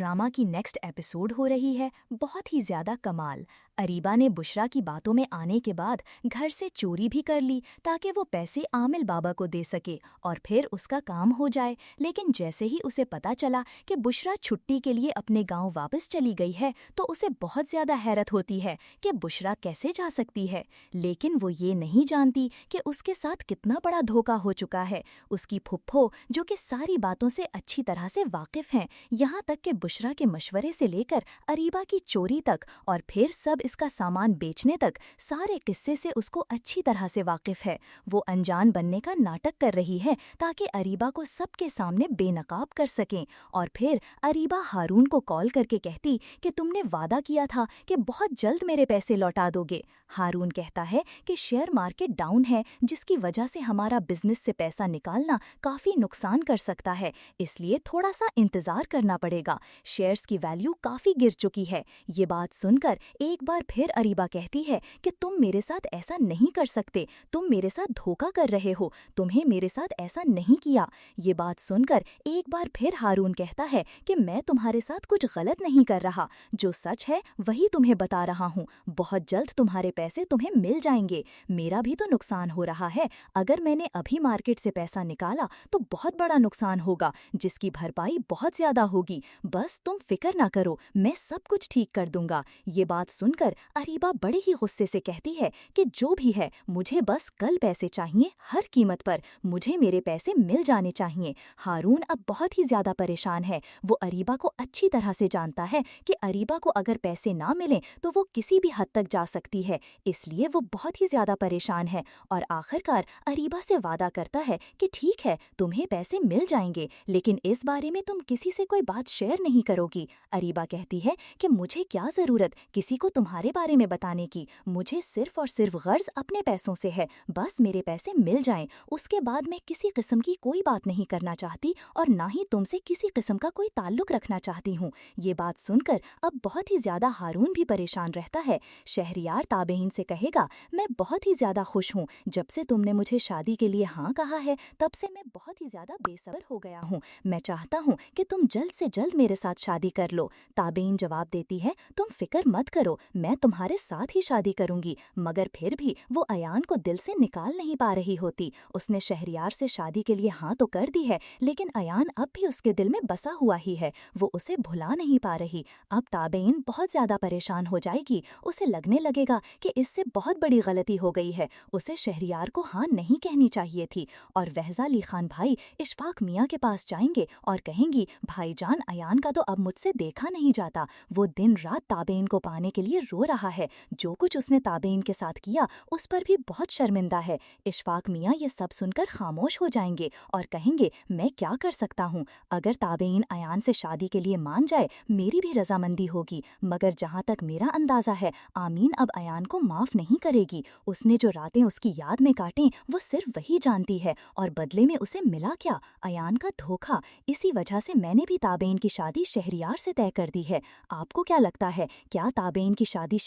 Drama की next episode हो रही है बहुत ही ज़्यादा कमाल। अरीबा ने बुशरा की बातों में आने के बाद घर से चोरी भी कर ली ताकि वो पैसे आमिल बाबा को दे सके और फिर उसका काम हो जाए। लेकिन जैसे ही उसे पता चला कि बुशरा छुट्टी के लिए अपने गांव वापस चली गई है तो उसे बहुत ज़्यादा हैरत होती है कि बुशरा कैसे जा सकती है। लेकिन वो ये नहीं जानती कि उसके साथ कितना बड़ा धोखा हो चुका है। उसकी फुफ्फो जो कि सारी बातों से अच्छी तरह से वाकिफ़ हैं, यहाँ तक कि बुशरा के मशवरे से लेकर अरीबा की चोरी तक और फिर सब इसका सामान बेचने तक सारे किस्से से उसको अच्छी तरह से वाकिफ़ है। वो अनजान बनने का नाटक कर रही है ताकि अरीबा को सबके सामने बेनकाब कर सकें। और फिर अरीबा हारून को कॉल करके कहती कि तुमने वादा किया था कि बहुत जल्द मेरे पैसे लौटा दोगे। हारून कहता है कि शेयर मार्केट डाउन है जिसकी वजह से हमारा बिजनेस से पैसा निकालना काफ़ी नुकसान कर सकता है, इसलिए थोड़ा सा इंतज़ार करना पड़ेगा। शेयर्स की वैल्यू काफ़ी गिर चुकी है। ये बात सुनकर एक बार फिर अरीबा कहती है कि तुम मेरे साथ ऐसा नहीं कर सकते, तुम मेरे साथ धोखा कर रहे हो, तुम्हें मेरे साथ ऐसा नहीं किया। ये बात सुनकर एक बार फिर हारून कहता है कि मैं तुम्हारे साथ कुछ गलत नहीं कर रहा, जो सच है वही तुम्हें बता रहा हूँ। बहुत जल्द तुम्हारे पैसे तुम्हें मिल जाएंगे। मेरा भी तो नुकसान हो रहा है। अगर मैंने अभी मार्केट से पैसा निकाला तो बहुत बड़ा नुकसान होगा जिसकी भरपाई बहुत ज़्यादा होगी। बस तुम फिक्र ना करो, मैं सब कुछ ठीक कर दूंगा। ये बात सुनकर अरीबा बड़े ही गुस्से से कहती है कि जो भी है मुझे बस कल पैसे चाहिए, हर कीमत पर मुझे मेरे पैसे मिल जाने चाहिए। हारून अब बहुत ही ज़्यादा परेशान है। वो अरीबा को अच्छी तरह से जानता है कि अरीबा को अगर पैसे ना मिलें तो वो किसी भी हद तक जा सकती है, इसलिए वो बहुत ही ज़्यादा परेशान है। और आखिरकार अरीबा से वादा करता है कि ठीक है, तुम्हें पैसे मिल जाएंगे, लेकिन इस बारे में तुम किसी से कोई बात शेयर नहीं करोगी। अरीबा कहती है कि मुझे क्या ज़रूरत किसी को तुम्हारे बारे में बताने की, मुझे सिर्फ और सिर्फ गर्ज अपने पैसों से है, बस मेरे पैसे मिल जाएं। उसके बाद मैं किसी किस्म की कोई बात नहीं करना चाहती और ना ही तुमसे किसी किस्म का कोई ताल्लुक रखना चाहती हूँ। ये बात सुनकर अब बहुत ही ज़्यादा हारून भी परेशान रहता है। शहरियार ताबेइन से कहेगा, मैं बहुत ही ज़्यादा खुश हूँ, जब से तुमने मुझे शादी के लिए हाँ कहा है तब से मैं बहुत ही ज़्यादा बेसब्र हो गया हूँ। मैं चाहता हूँ कि तुम जल्द से जल्द मेरे साथ शादी कर लो। ताबेइन जवाब देती है, तुम फिक्र मत करो, मैं तुम्हारे साथ ही शादी करूंगी। मगर फिर भी वो अयान को दिल से निकाल नहीं पा रही होती। उसने शहरियार से शादी के लिए हाँ तो कर दी है, लेकिन अयान अब भी उसके दिल में बसा हुआ ही है, वो उसे भुला नहीं पा रही। अब ताबेइन बहुत ज़्यादा परेशान हो जाएगी। उसे लगने लगेगा कि इससे बहुत बड़ी गलती हो गई है, उसे शहरियार को हाँ नहीं कहनी चाहिए थी। और वहज़ा अली खान भाई इशफाक मियाँ के पास जाएंगे और कहेंगी, भाईजान अयान का तो अब मुझसे देखा नहीं जाता, वो दिन रात ताबेइन को पाने के लिए रो रहा है, जो कुछ उसने ताबेइन के साथ किया उस पर भी बहुत शर्मिंदा है। इशफाक मियाँ ये सब सुनकर खामोश हो जाएंगे और कहेंगे, मैं क्या कर सकता हूँ, अगर ताबेइन अयान से शादी के लिए मान जाए मेरी भी रजामंदी होगी, मगर जहाँ तक मेरा अंदाज़ा है आमीन अब अयान को माफ़ नहीं करेगी। उसने जो रातें उसकी याद में काटें वो सिर्फ वही जानती है, और बदले में उसे मिला क्या, अयान का धोखा। इसी वजह से मैंने भी ताबेइन की शादी शहरियार से तय कर दी है। आपको क्या लगता है, क्या ताबेइन की शादी